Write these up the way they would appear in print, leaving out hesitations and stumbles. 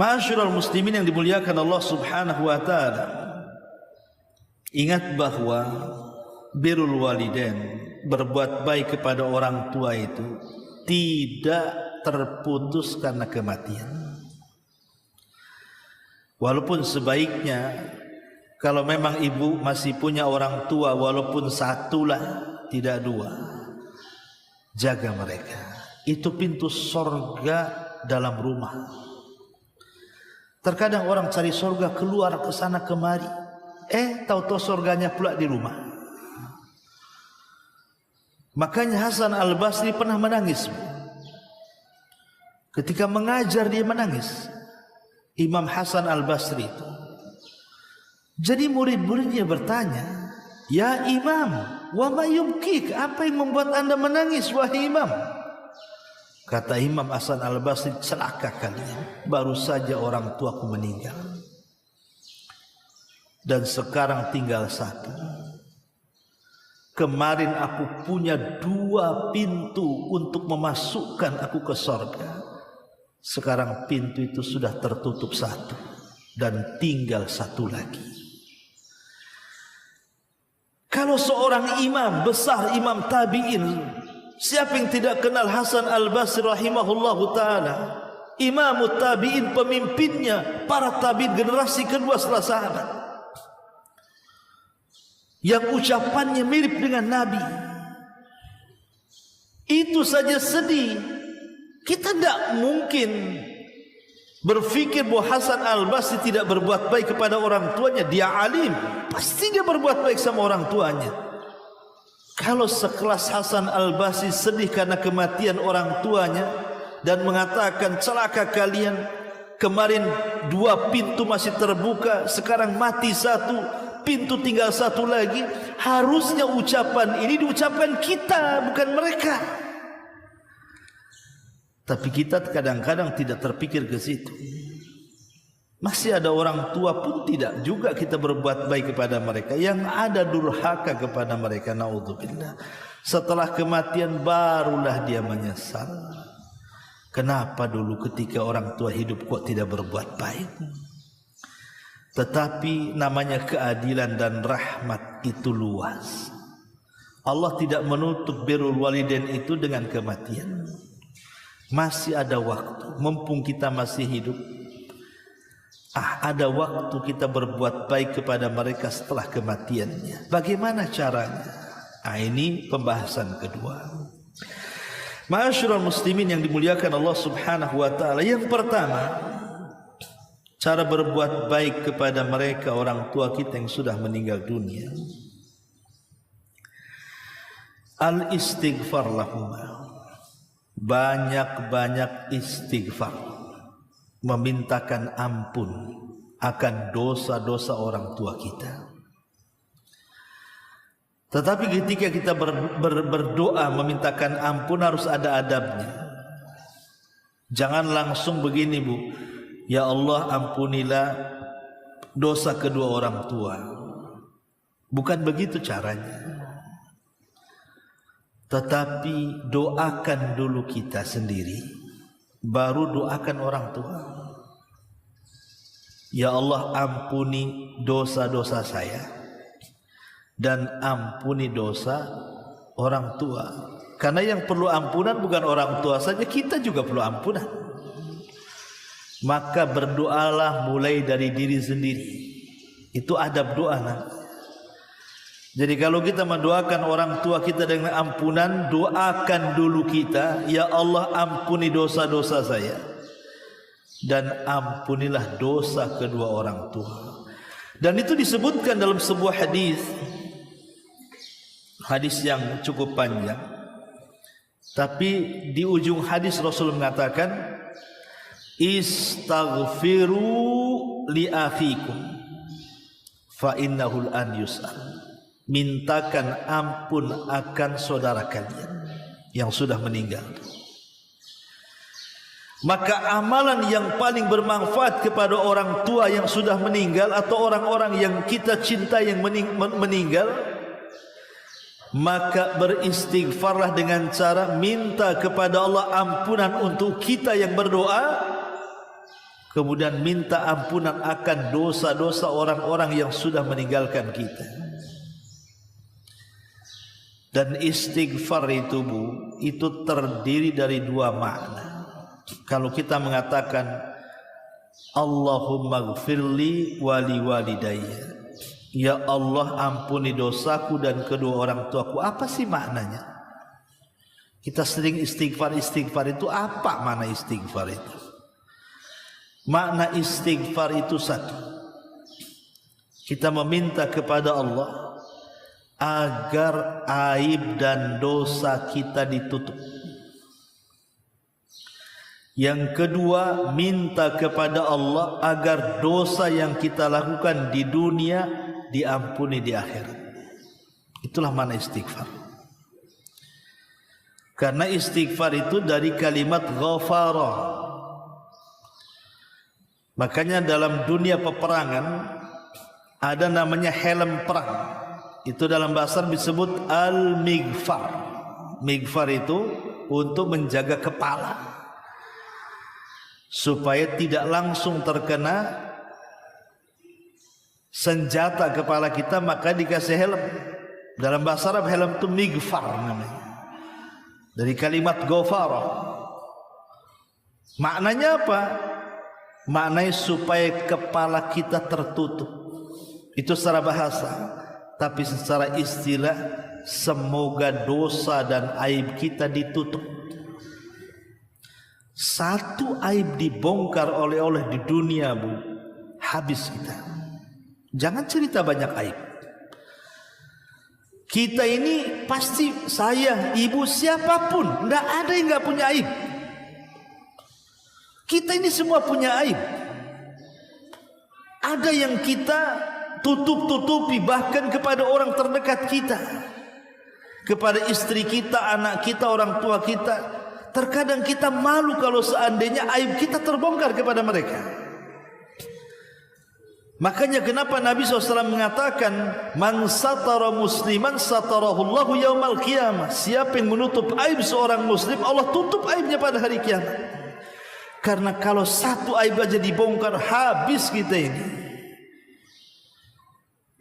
Ma'asyiral muslimin yang dimuliakan Allah Subhanahu wa taala. Ingat bahwa birrul walidain, berbuat baik kepada orang tua itu tidak terputus karena kematian. Walaupun sebaiknya kalau memang ibu masih punya orang tua, walaupun satulah, tidak dua, jaga mereka. Itu pintu sorga dalam rumah. Terkadang orang cari sorga keluar ke sana kemari, tahu-tahu sorganya pula di rumah. Makanya Hasan Al-Basri pernah menangis. Ketika mengajar dia menangis, Imam Hasan Al-Basri itu. Jadi murid-muridnya bertanya, "Ya Imam, wa ma yubkik? Apa yang membuat Anda menangis wahai Imam?" Kata Imam Hasan Al-Basri, "Celaka kalian, baru saja orang tuaku meninggal dan sekarang tinggal satu. Kemarin aku punya 2 pintu untuk memasukkan aku ke sorga. Sekarang pintu itu sudah tertutup 1 dan tinggal 1 lagi." Kalau seorang imam besar, imam tabi'in, siapa yang tidak kenal Hasan Al-Basri rahimahullahu ta'ala? Imam tabi'in, pemimpinnya para tabi'in generasi kedua setelah sahabat, yang ucapannya mirip dengan Nabi. Itu saja sedih. Kita tidak mungkin berpikir bahwa Hasan Al-Basri tidak berbuat baik kepada orang tuanya. Dia alim, pasti dia berbuat baik sama orang tuanya. Kalau sekelas Hasan Al-Basri sedih karena kematian orang tuanya dan mengatakan, "Celaka kalian, kemarin 2 pintu masih terbuka, sekarang mati 1, pintu tinggal 1 lagi." Harusnya ucapan ini diucapkan kita, bukan mereka. Tapi kita kadang-kadang tidak terpikir ke situ. Masih ada orang tua pun tidak juga kita berbuat baik kepada mereka. Yang ada durhaka kepada mereka, naudzubillah. Setelah kematian barulah dia menyesal. Kenapa dulu ketika orang tua hidup kok tidak berbuat baik? Tetapi namanya keadilan dan rahmat itu luas. Allah tidak menutup birrul walidain itu dengan kematian. Masih ada waktu, mumpung kita masih hidup. Ada waktu kita berbuat baik kepada mereka setelah kematiannya. Bagaimana caranya? Ini pembahasan kedua. Ma'asyiral muslimin yang dimuliakan Allah Subhanahu wa taala. Yang pertama, cara berbuat baik kepada mereka orang tua kita yang sudah meninggal dunia. Al-istighfar lahum. Banyak-banyak istighfar, memintakan ampun akan dosa-dosa orang tua kita. Tetapi ketika kita berdoa memintakan ampun harus ada adabnya. Jangan langsung begini, Bu, "Ya Allah, ampunilah dosa kedua orang tua." Bukan begitu caranya. Tetapi doakan dulu kita sendiri, baru doakan orang tua. "Ya Allah, ampuni dosa-dosa saya dan ampuni dosa orang tua." Karena yang perlu ampunan bukan orang tua saja, kita juga perlu ampunan. Maka berdoalah mulai dari diri sendiri. Itu adab doa nanti. Jadi kalau kita mendoakan orang tua kita dengan ampunan, doakan dulu kita, "Ya Allah, ampuni dosa-dosa saya dan ampunilah dosa kedua orang tua." Dan itu disebutkan dalam sebuah hadis yang cukup panjang. Tapi di ujung hadis Rasul mengatakan, "Istaghfiru li akhikum fa innahu an yus'al." Mintakan ampun akan saudara kalian yang sudah meninggal. Maka amalan yang paling bermanfaat kepada orang tua yang sudah meninggal atau orang-orang yang kita cintai yang meninggal, maka beristighfarlah dengan cara minta kepada Allah ampunan untuk kita yang berdoa, kemudian minta ampunan akan dosa-dosa orang-orang yang sudah meninggalkan kita. Dan istighfar itu Bu, itu terdiri dari dua makna. Kalau kita mengatakan Allahumma gfirli wali walidayya, ya Allah ampuni dosaku dan kedua orang tuaku, apa sih maknanya? Kita sering istighfar itu apa makna istighfar itu? Makna istighfar itu satu, kita meminta kepada Allah agar aib dan dosa kita ditutup. Yang kedua, minta kepada Allah agar dosa yang kita lakukan di dunia diampuni di akhirat. Itulah makna istighfar. Karena istighfar itu dari kalimat ghafara. Makanya dalam dunia peperangan ada namanya helm perang. Itu dalam bahasa Arab disebut al-mighfar. Mighfar itu untuk menjaga kepala supaya tidak langsung terkena senjata kepala kita, maka dikasih helm. Dalam bahasa Arab helm itu mighfar namanya, dari kalimat ghafara. Maknanya apa? Maknanya supaya kepala kita tertutup. Itu secara bahasa. Tapi secara istilah, semoga dosa dan aib kita ditutup. Satu aib dibongkar oleh di dunia Bu, habis kita. Jangan cerita banyak aib. Kita ini pasti, saya, ibu, siapapun, tidak ada yang nggak punya aib. Kita ini semua punya aib. Ada yang kita tutup-tutupi, bahkan kepada orang terdekat kita, kepada istri kita, anak kita, orang tua kita. Terkadang kita malu kalau seandainya aib kita terbongkar kepada mereka. Makanya kenapa Nabi SAW mengatakan, man satara musliman satarahullahu yaumal qiyamah. Siapa yang menutup aib seorang muslim, Allah tutup aibnya pada hari kiamat. Karena kalau satu aib aja dibongkar, habis kita ini.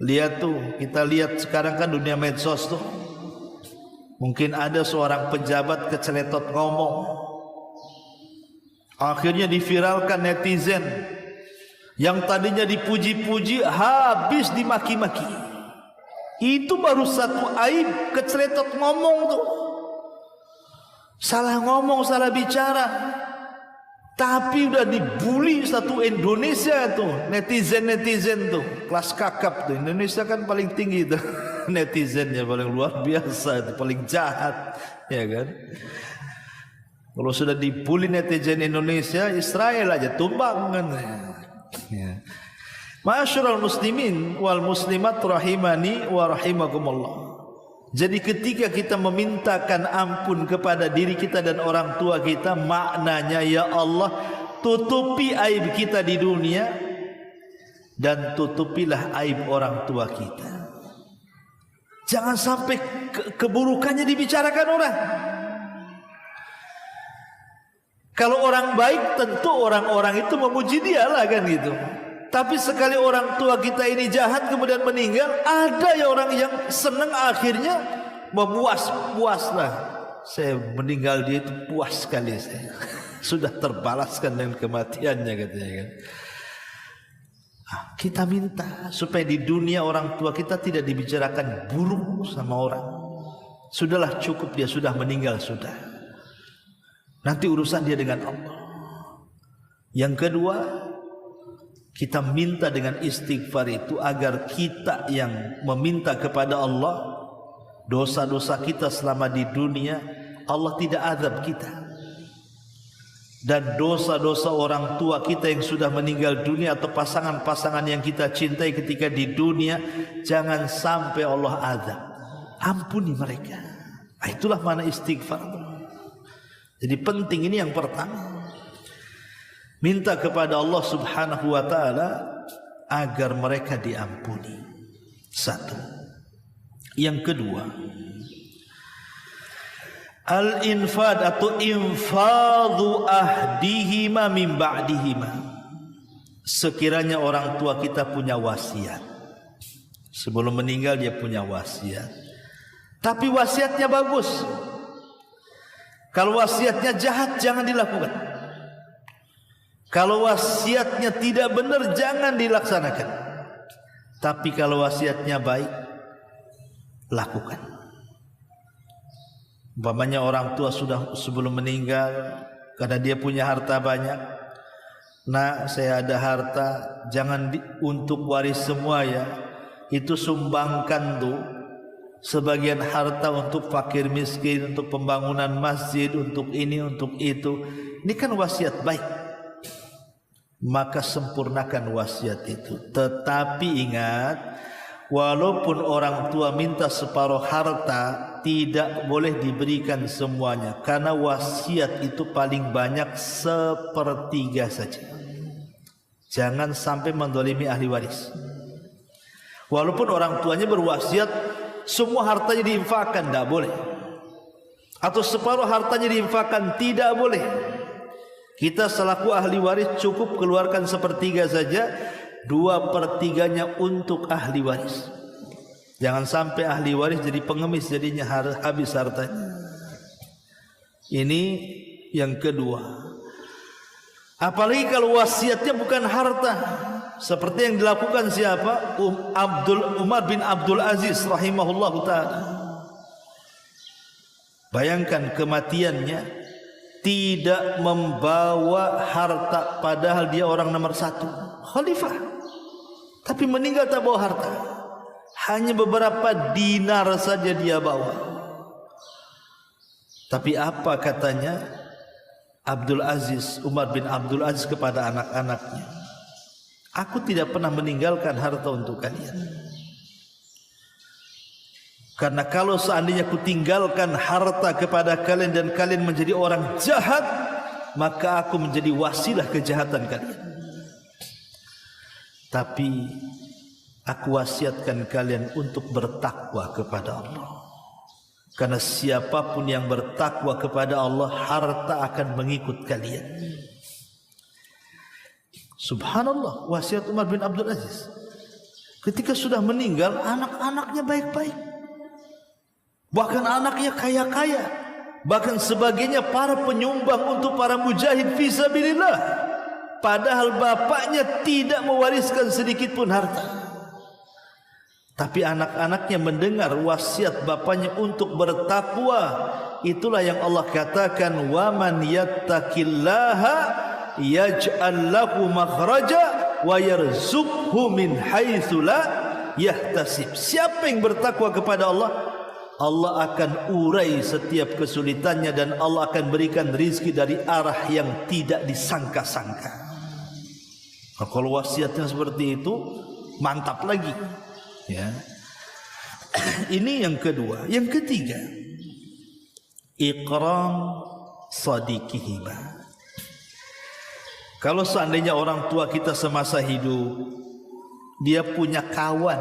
Lihat tuh, kita lihat sekarang kan dunia medsos tuh. Mungkin ada seorang pejabat keceletot ngomong, akhirnya diviralkan netizen. Yang tadinya dipuji-puji, habis dimaki-maki. Itu baru satu aib, keceletot ngomong tuh. Salah ngomong, salah bicara. Tapi udah dibully satu Indonesia tuh, netizen tuh, kelas kakap tuh. Indonesia kan paling tinggi tuh, netizennya paling luar biasa, itu paling jahat, ya kan? Kalau sudah dibully netizen Indonesia, Israel aja tumbang kan. Ya. Ma'asyiral muslimin wal muslimat rahimani wa rahimakumullah. Jadi ketika kita memintakan ampun kepada diri kita dan orang tua kita, maknanya ya Allah, tutupi aib kita di dunia dan tutupilah aib orang tua kita. Jangan sampai keburukannya dibicarakan orang. Kalau orang baik, tentu orang-orang itu memuji dia lah kan gitu. Tapi sekali orang tua kita ini jahat kemudian meninggal, ada ya orang yang senang akhirnya memuas lah. Saya meninggal dia itu puas sekali saya. Sudah terbalaskan dengan kematiannya katanya kan. Kita minta supaya di dunia orang tua kita tidak dibicarakan buruk sama orang. Sudahlah, cukup, dia sudah meninggal sudah. Nanti urusan dia dengan Allah. Yang kedua, kita minta dengan istighfar itu agar kita yang meminta kepada Allah, dosa-dosa kita selama di dunia Allah tidak azab kita, dan dosa-dosa orang tua kita yang sudah meninggal dunia atau pasangan-pasangan yang kita cintai ketika di dunia, jangan sampai Allah azab. Ampuni mereka. Itulah makna istighfar. Jadi penting, ini yang pertama, minta kepada Allah Subhanahu wa ta'ala agar mereka diampuni. Satu. Yang kedua, al-infad atau infadhu ahdihima min ba'dihima. sekiranya orang tua kita punya wasiat, sebelum meninggal dia punya wasiat, tapi wasiatnya bagus. Kalau wasiatnya jahat jangan dilakukan. Kalau wasiatnya tidak benar jangan dilaksanakan. Tapi kalau wasiatnya baik, lakukan. Umpamanya orang tua sudah sebelum meninggal karena dia punya harta banyak. Nah, saya ada harta, jangan untuk waris semua ya. Itu sumbangkan tuh sebagian harta untuk fakir miskin, untuk pembangunan masjid, untuk ini, untuk itu. Ini kan wasiat baik. Maka sempurnakan wasiat itu. Tetapi ingat, walaupun orang tua minta separuh harta, tidak boleh diberikan semuanya, karena wasiat itu paling banyak 1/3 saja. Jangan sampai mendolimi ahli waris. Walaupun orang tuanya berwasiat semua hartanya diinfakkan, tidak boleh. Atau separuh hartanya diinfakkan, tidak boleh. Kita selaku ahli waris cukup keluarkan 1/3 saja, 2/3-nya untuk ahli waris. Jangan sampai ahli waris jadi pengemis, jadinya habis hartanya. Ini yang kedua. Apalagi kalau wasiatnya bukan harta, seperti yang dilakukan siapa? Umar bin Abdul Aziz rahimahullah ta'ala. Bayangkan kematiannya, tidak membawa harta, padahal dia orang nomor 1 khalifah, tapi meninggal tak bawa harta. Hanya beberapa dinar saja dia bawa. Tapi apa katanya Umar bin Abdul Aziz kepada anak-anaknya? Aku tidak pernah meninggalkan harta untuk kalian. Karena kalau seandainya aku tinggalkan harta kepada kalian dan kalian menjadi orang jahat, maka aku menjadi wasilah kejahatan kalian. Tapi aku wasiatkan kalian untuk bertakwa kepada Allah. Karena siapapun yang bertakwa kepada Allah, harta akan mengikut kalian. Subhanallah, wasiat Umar bin Abdul Aziz. Ketika sudah meninggal, anak-anaknya baik-baik. Bahkan anaknya kaya-kaya. Bahkan sebagainya para penyumbang untuk para mujahid fisabilillah. Padahal bapaknya tidak mewariskan sedikit pun harta. Tapi anak-anaknya mendengar wasiat bapaknya untuk bertakwa. Itulah yang Allah katakan, wa man yattaqillaha yaj'al lahu makhraja wa yarzuqhu min haitsu la yahtasib. Siapa yang bertakwa kepada Allah, Allah akan urai setiap kesulitannya dan Allah akan berikan rizki dari arah yang tidak disangka-sangka. Nah, kalau wasiatnya seperti itu, mantap lagi. Ya. Ini yang kedua. Yang ketiga, ikram sadiqihima. Kalau seandainya orang tua kita semasa hidup, dia punya kawan,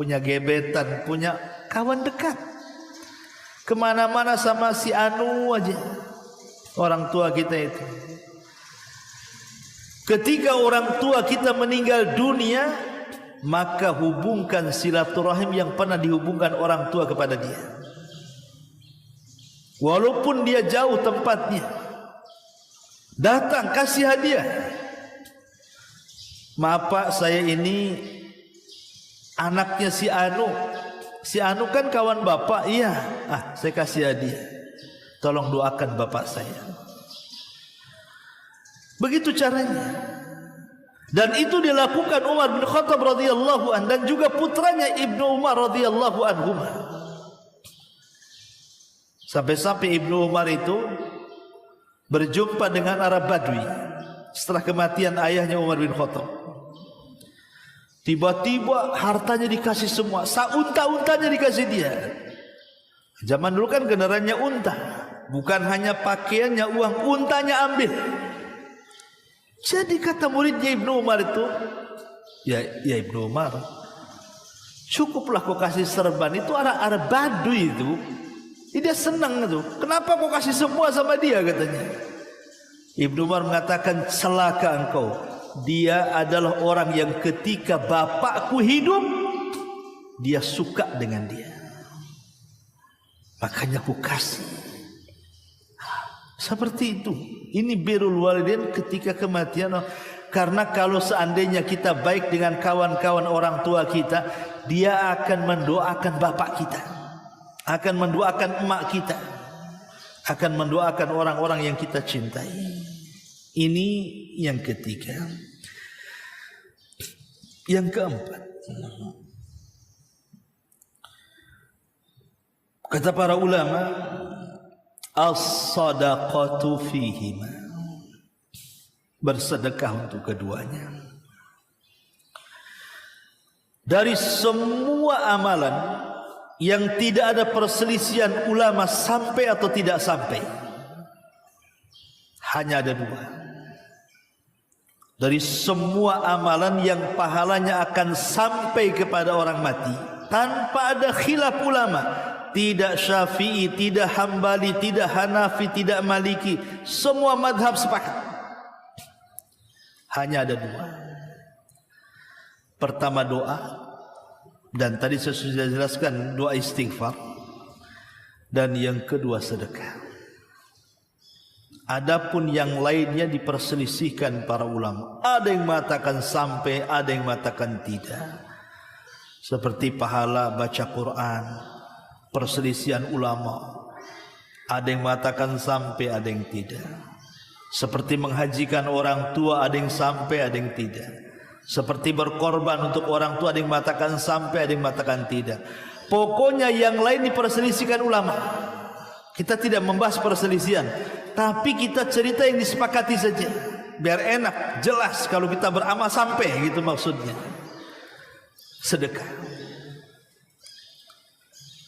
punya gebetan, punya kawan dekat, kemana-mana sama si Anu aja, orang tua kita itu. Ketika orang tua kita meninggal dunia, maka hubungkan silaturahim yang pernah dihubungkan orang tua kepada dia. Walaupun dia jauh tempatnya, datang kasih hadiah. Maaf Pak, saya ini anaknya si Anu. Si Anu kan kawan bapak. Iya, saya kasih hadiah. Tolong doakan bapak saya. Begitu caranya. Dan itu dilakukan Umar bin Khattab radhiyallahu anhu dan juga putranya Ibnu Umar radhiyallahu anhu. Sampai-sampai Ibnu Umar itu berjumpa dengan Arab Badui setelah kematian ayahnya Umar bin Khattab. Tiba-tiba hartanya dikasih semua, unta-untanya dikasih dia. Zaman dulu kan kendaraannya unta, bukan hanya pakaiannya, uang, untanya ambil. Jadi kata muridnya Ibnu Umar itu, ya Ibnu Umar, cukuplah kau kasih serban itu Arab Badui itu. Dia senang itu. Kenapa kau kasih semua sama dia katanya? Ibnu Umar mengatakan, celaka engkau. dia adalah orang yang ketika bapakku hidup, dia suka dengan dia. Makanya aku kasih. Seperti itu. Ini birrul walidain ketika kematian. Karena kalau seandainya kita baik dengan kawan-kawan orang tua kita, dia akan mendoakan bapak kita, akan mendoakan emak kita, akan mendoakan orang-orang yang kita cintai. Ini yang ketiga. Yang keempat, kata para ulama, as-sadaqatu fihima, bersedekah untuk keduanya. Dari semua amalan yang tidak ada perselisihan ulama sampai atau tidak sampai, hanya ada dua. Dari semua amalan yang pahalanya akan sampai kepada orang mati tanpa ada khilaf ulama, tidak Syafi'i, tidak Hambali, tidak Hanafi, tidak Maliki, semua madhab sepakat. Hanya ada dua. Pertama doa, dan tadi saya sudah jelaskan doa istighfar, dan yang kedua sedekah. Adapun yang lainnya diperselisihkan para ulama. Ada yang mengatakan sampai, ada yang mengatakan tidak. Seperti pahala baca Quran, perselisihan ulama. Ada yang mengatakan sampai, ada yang tidak. Seperti menghajikan orang tua, ada yang sampai, ada yang tidak. Seperti berkorban untuk orang tua, ada yang mengatakan sampai, ada yang mengatakan tidak. Pokoknya yang lain diperselisihkan ulama. Kita tidak membahas perselisihan, tapi kita cerita yang disepakati saja, biar enak, jelas kalau kita beramal sampai, gitu maksudnya. Sedekah.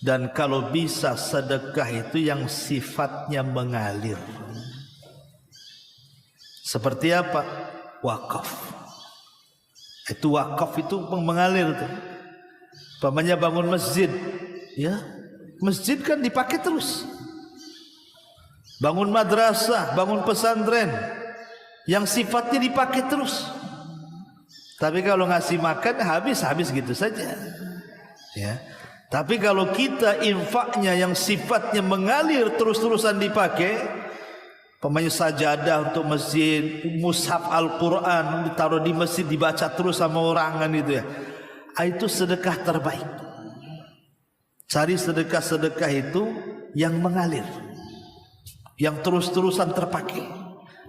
Dan kalau bisa sedekah itu yang sifatnya mengalir. Seperti apa? Wakaf. Itu wakaf itu mengalir tuh. Pamannya bangun masjid, ya, masjid kan dipakai terus. Bangun madrasah, bangun pesantren, yang sifatnya dipakai terus. Tapi kalau ngasih makan habis gitu saja. Ya. Tapi kalau kita infaknya yang sifatnya mengalir terus-terusan dipakai. Pemain sajadah untuk masjid, mushaf Al-Quran ditaruh di masjid, dibaca terus sama orang kan itu ya. Itu sedekah terbaik. Cari sedekah-sedekah itu yang mengalir, yang terus-terusan terpakai,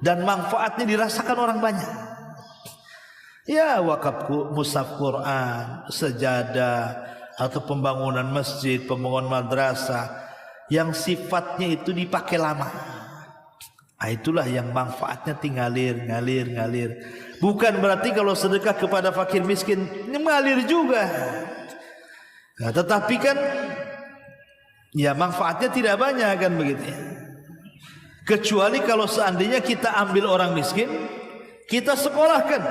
dan manfaatnya dirasakan orang banyak. Ya, wakaf mushaf Quran, sejadah, atau pembangunan masjid, pembangunan madrasah, yang sifatnya itu dipakai lama. Itulah yang manfaatnya ngalir. Bukan berarti kalau sedekah kepada fakir miskin mengalir juga. Nah, tetapi kan ya manfaatnya tidak banyak kan begitu. Kecuali kalau seandainya kita ambil orang miskin, kita sekolahkan.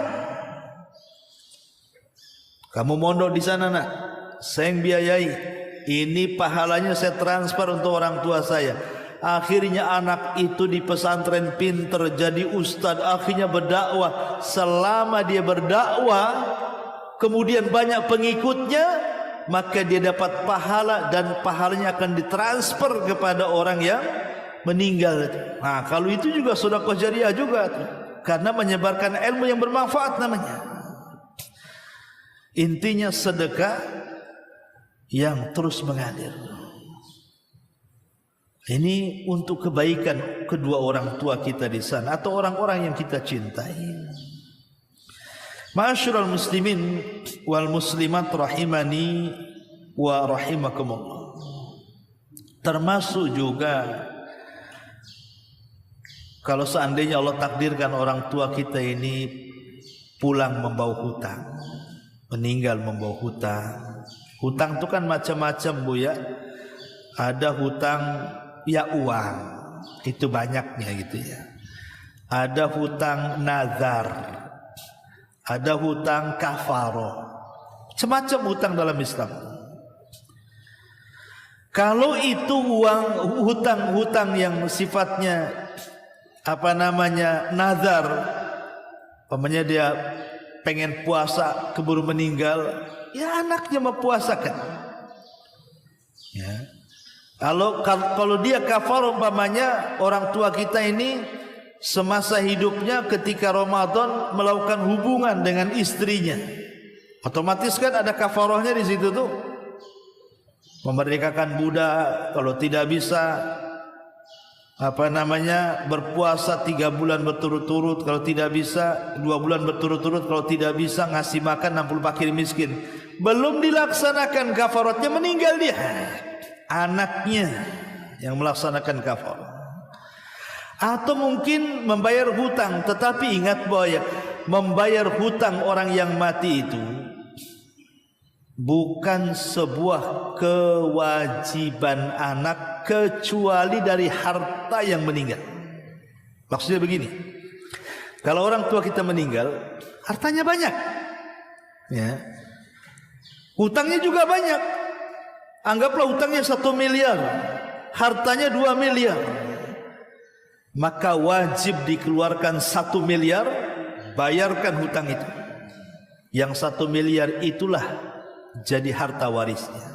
Kamu mondok di sana nak, saya yang biayai. Ini pahalanya saya transfer untuk orang tua saya. Akhirnya anak itu di pesantren pinter, jadi ustadz, akhirnya berdakwah. Selama dia berdakwah, kemudian banyak pengikutnya, maka dia dapat pahala, dan pahalanya akan ditransfer kepada orang yang meninggal. Nah, kalau itu juga sedekah jariah juga, karena menyebarkan ilmu yang bermanfaat namanya. Intinya sedekah yang terus mengalir. Ini untuk kebaikan kedua orang tua kita di sana atau orang-orang yang kita cintai. Ma'asyiral muslimin wal muslimat rahimani wa rahimakumullah. Termasuk juga kalau seandainya Allah takdirkan orang tua kita ini pulang membawa hutang, meninggal membawa hutang. Hutang itu kan macam-macam Bu ya. Ada hutang ya uang, itu banyaknya gitu ya. Ada hutang nazar, ada hutang kafaroh, semacam hutang dalam Islam. Kalau itu uang hutang-hutang yang sifatnya nazar, Pamannya dia pengen puasa keburu meninggal, ya anaknya mempuasakan. Ya. Kalau dia kafar umpamanya orang tua kita ini semasa hidupnya ketika Ramadan melakukan hubungan dengan istrinya, otomatis kan ada kafarahnya di situ tuh. Memerdekakan budak, kalau tidak bisa berpuasa 3 bulan berturut-turut, kalau tidak bisa 2 bulan berturut-turut, kalau tidak bisa ngasih makan 60 fakir miskin. Belum dilaksanakan kafaratnya, meninggal dia. Anaknya yang melaksanakan kafarat. Atau mungkin membayar hutang, tetapi ingat bahwa membayar hutang orang yang mati itu bukan sebuah kewajiban anak kecuali dari harta yang meninggal. Maksudnya begini, kalau orang tua kita meninggal, hartanya banyak, ya, hutangnya juga banyak. Anggaplah hutangnya 1 miliar, hartanya 2 miliar, maka wajib dikeluarkan 1 miliar, bayarkan hutang itu. Yang 1 miliar itulah jadi harta warisnya.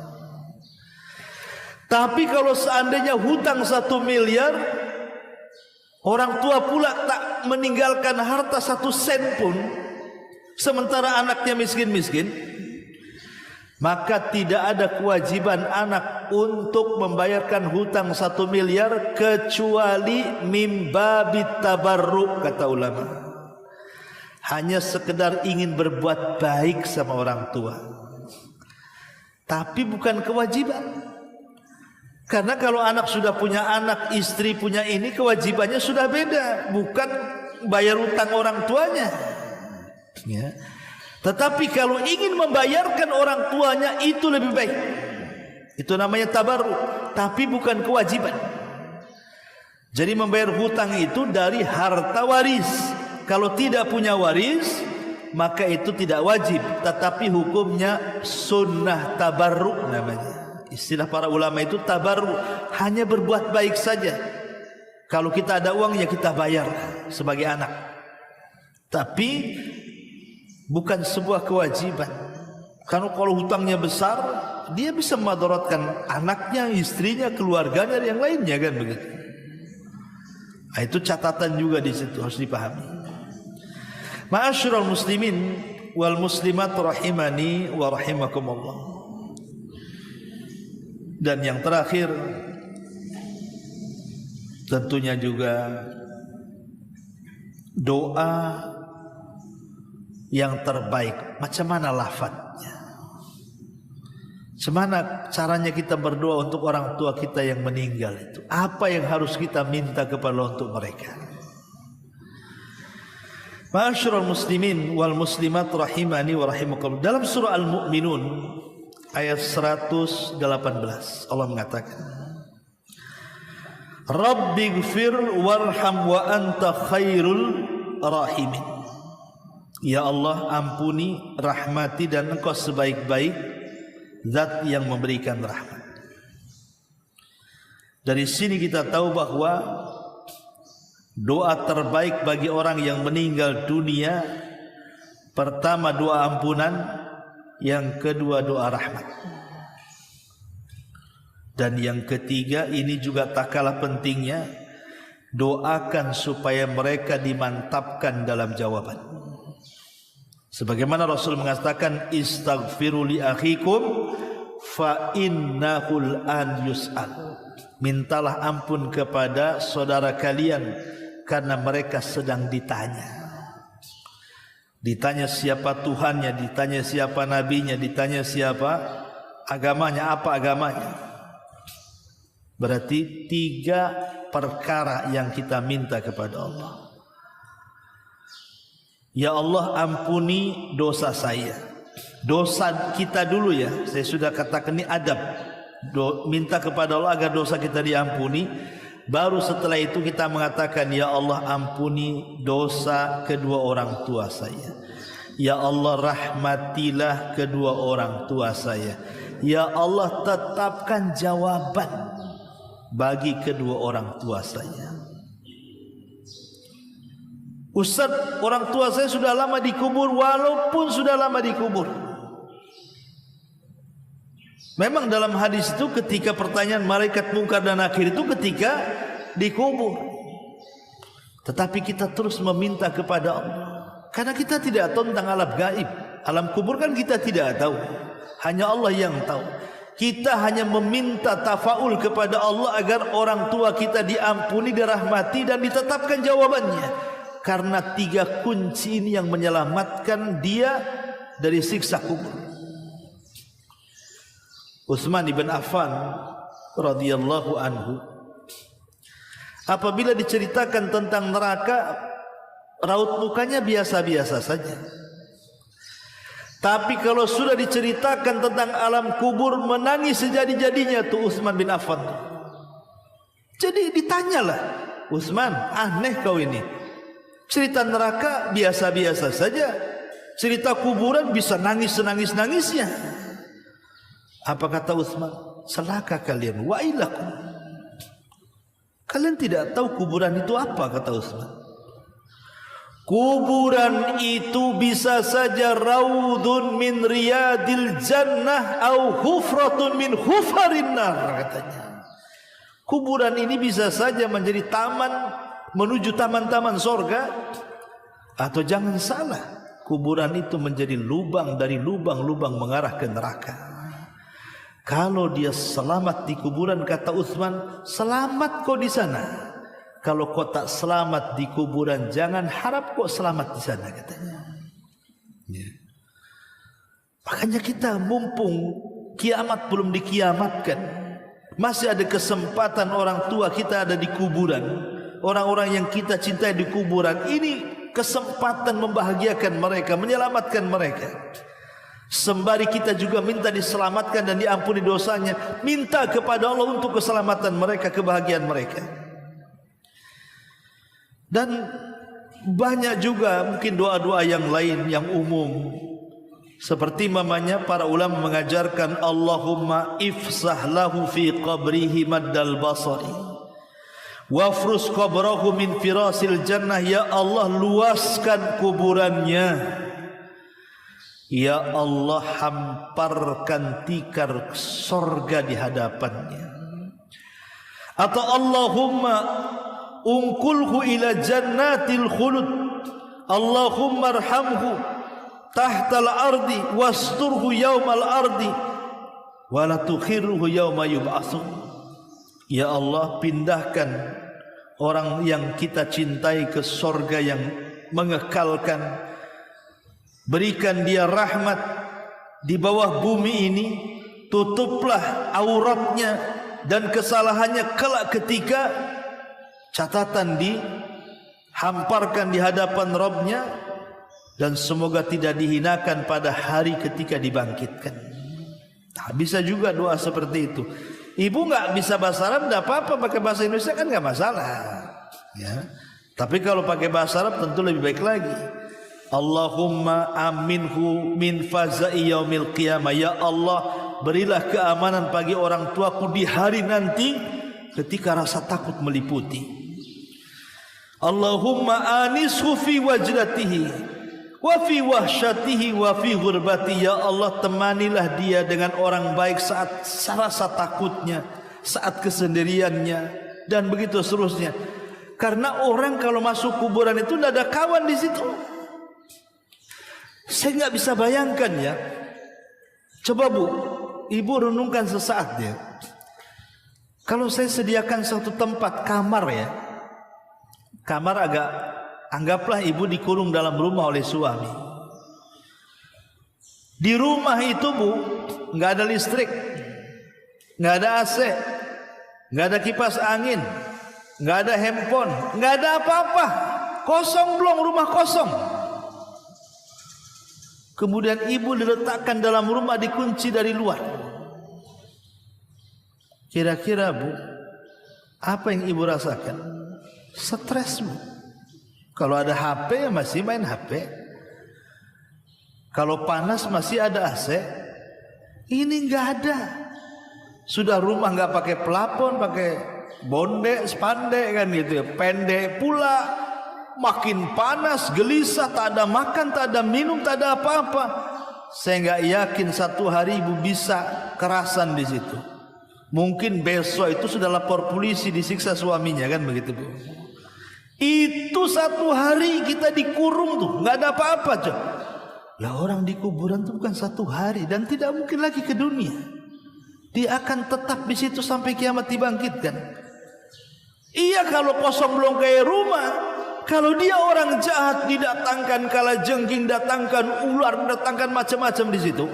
Tapi kalau seandainya hutang 1 miliar, orang tua pula tak meninggalkan harta 1 sen pun, sementara anaknya miskin-miskin, maka tidak ada kewajiban anak untuk membayarkan hutang 1 miliar kecuali mimbabit tabarruk, kata ulama. Hanya sekedar ingin berbuat baik sama orang tua, tapi bukan kewajiban. Karena kalau anak sudah punya anak, istri punya ini, kewajibannya sudah beda, bukan bayar utang orang tuanya, ya. Tetapi kalau ingin membayarkan orang tuanya, itu lebih baik. Itu namanya tabarruk, tapi bukan kewajiban. Jadi membayar hutang itu dari harta waris. Kalau tidak punya waris, maka itu tidak wajib, tetapi hukumnya sunnah tabarruk namanya. Istilah para ulama itu tabarruk, hanya berbuat baik saja. Kalau kita ada uang, ya kita bayar sebagai anak, tapi bukan sebuah kewajiban. Karena kalau hutangnya besar, dia bisa madaratkan anaknya, istrinya, keluarganya, dan yang lainnya, kan begitu. Nah, itu catatan juga di situ, harus dipahami. Ma'asyiral muslimin wal muslimat rahimani wa rahimakumullah. Dan yang terakhir, tentunya juga doa yang terbaik. Macam mana lafadznya? Macam mana caranya kita berdoa untuk orang tua kita yang meninggal itu? Apa yang harus kita minta kepada Allah untuk mereka? Ma'asyiral muslimin wal muslimat rahimani wa rahimakumullah. Dalam surah Al-Mu'minun ayat 118 Allah mengatakan, Rabbighfir warham wa anta khairul rahimin. Ya Allah, ampuni, rahmati, dan Engkau sebaik-baik zat yang memberikan rahmat. Dari sini kita tahu bahwa doa terbaik bagi orang yang meninggal dunia, pertama doa ampunan, yang kedua doa rahmat, dan yang ketiga, ini juga tak kalah pentingnya, doakan supaya mereka dimantapkan dalam jawaban. Sebagaimana Rasul mengatakan, istaghfiru li akhikum fa innahul an yus'al. Mintalah ampun kepada saudara kalian karena mereka sedang ditanya. Ditanya siapa Tuhannya, ditanya siapa nabinya, ditanya siapa agamanya, apa agamanya. Berarti 3 perkara yang kita minta kepada Allah. Ya Allah, ampuni dosa saya. Dosa kita dulu ya, saya sudah katakan ini adab. Minta kepada Allah agar dosa kita diampuni. Baru setelah itu kita mengatakan, ya Allah, ampuni dosa kedua orang tua saya. Ya Allah, rahmatilah kedua orang tua saya. Ya Allah, tetapkan jawaban bagi kedua orang tua saya. Ustaz, orang tua saya sudah lama dikubur. Walaupun sudah lama dikubur, memang dalam hadis itu ketika pertanyaan malaikat Munkar dan Nakir itu ketika dikubur. Tetapi kita terus meminta kepada Allah, karena kita tidak tahu tentang alam gaib. Alam kubur kan kita tidak tahu, hanya Allah yang tahu. Kita hanya meminta tafaul kepada Allah agar orang tua kita diampuni, dirahmati dan ditetapkan jawabannya. Karena 3 kunci ini yang menyelamatkan dia dari siksa kubur. Utsman bin Affan radhiyallahu anhu, apabila diceritakan tentang neraka, raut mukanya biasa-biasa saja. Tapi kalau sudah diceritakan tentang alam kubur, menangis sejadi-jadinya tuh Utsman bin Affan. Jadi ditanyalah, Utsman, aneh kau ini. Cerita neraka biasa-biasa saja, cerita kuburan bisa nangis senangis-nangisnya. Apa kata Utsman? Celaka kalian, wailakum. Kalian tidak tahu kuburan itu apa, kata Utsman. Kuburan itu bisa saja raudun min riyadil jannah au hufratun min hufarin nar, katanya. Kuburan ini bisa saja menjadi taman menuju taman-taman sorga, atau jangan salah, kuburan itu menjadi lubang dari lubang-lubang mengarah ke neraka. Kalau dia selamat di kuburan, kata Utsman, selamat kau di sana. Kalau kau tak selamat di kuburan, jangan harap kau selamat di sana, katanya. Ya. Makanya kita mumpung kiamat belum dikiamatkan, masih ada kesempatan orang tua kita ada di kuburan, orang-orang yang kita cintai di kuburan. Ini kesempatan membahagiakan mereka, menyelamatkan mereka. Sembari kita juga minta diselamatkan dan diampuni dosanya, minta kepada Allah untuk keselamatan mereka, kebahagiaan mereka. Dan banyak juga mungkin doa-doa yang lain yang umum, seperti mamanya para ulama mengajarkan, Allahumma ifsah lahu fi qabrihi maddal basari wafrus qabrahu min firasil jannah. Ya Allah, luaskan kuburannya. Ya Allah, hamparkan tikar sorga di hadapannya. Atau Allahumma ungkulhu ila jannatil khulud. Allahumma arhamhu tahtal ardi wasturhu yaumal ardi wala tukhirhu yauma yub'atsun. Ya Allah, pindahkan orang yang kita cintai ke sorga yang mengekalkan. Berikan dia rahmat di bawah bumi ini. Tutuplah auratnya dan kesalahannya kelak ketika catatan dihamparkan di hadapan Rabbnya. Dan semoga tidak dihinakan pada hari ketika dibangkitkan. Nah, bisa juga doa seperti itu. Ibu nggak bisa bahasa Arab, tidak apa-apa, pakai bahasa Indonesia kan nggak masalah. Ya. Tapi kalau pakai bahasa Arab tentu lebih baik lagi. Allahumma aminhu min faza'i yaumil qiyamah. Ya Allah, berilah keamanan bagi orang tuaku di hari nanti ketika rasa takut meliputi. Allahumma anishu fi wajdatihi wa fi wahsyatihi wa fi ghurbati. Ya Allah, temanilah dia dengan orang baik saat rasa takutnya, saat kesendiriannya, dan begitu seterusnya. Karena orang kalau masuk kuburan itu tidak ada kawan di situ. Saya nggak bisa bayangkan ya. Coba Bu, Ibu renungkan sesaat ya. Kalau saya sediakan satu tempat kamar ya, kamar agak, anggaplah Ibu dikurung dalam rumah oleh suami. Di rumah itu Bu, nggak ada listrik, nggak ada AC, nggak ada kipas angin, nggak ada handphone, nggak ada apa-apa, kosong belum, rumah kosong. Kemudian Ibu diletakkan dalam rumah, dikunci dari luar. Kira-kira Bu, apa yang Ibu rasakan? Stres Bu. Kalau ada HP masih main HP. Kalau panas masih ada AC. Ini nggak ada. Sudah rumah nggak pakai pelapon, pakai bonde, spandek kan gitu ya. Pendek pula, makin panas, gelisah, tak ada makan, tak ada minum, tak ada apa-apa. Saya enggak yakin satu hari ibu bisa kerasan di situ. Mungkin besok itu sudah lapor polisi disiksa suaminya, kan begitu Bu. Itu satu hari kita dikurung tuh, enggak ada apa-apa coy. Ya orang di kuburan itu bukan satu hari dan tidak mungkin lagi ke dunia. Dia akan tetap di situ sampai kiamat dibangkitkan. Iya kalau kosong belum kayak rumah. Kalau dia orang jahat didatangkan kalajengking, datangkan ular, datangkan macam-macam di situ.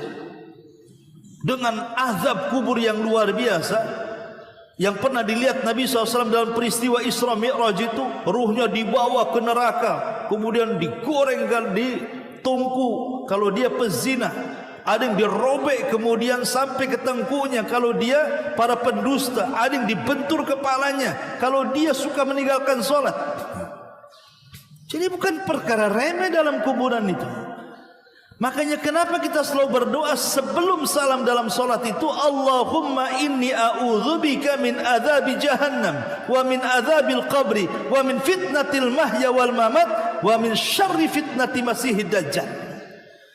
Dengan azab kubur yang luar biasa. Yang pernah dilihat Nabi SAW dalam peristiwa Isra Mi'raj itu, ruhnya dibawa ke neraka, kemudian digoreng, ditungku. Kalau dia pezina, ada yang dirobek kemudian sampai ke tengkuknya. Kalau dia para pendusta, ada yang dibentur kepalanya. Kalau dia suka meninggalkan sholat. Jadi bukan perkara remeh dalam kuburan itu. Makanya kenapa kita selalu berdoa sebelum salam dalam solat itu, Allahumma inni a'udzubika min adzabi jahannam wa min adzabil qabri wa min fitnatil mahya wal mamat wa min syarri fitnati masihid dajjal.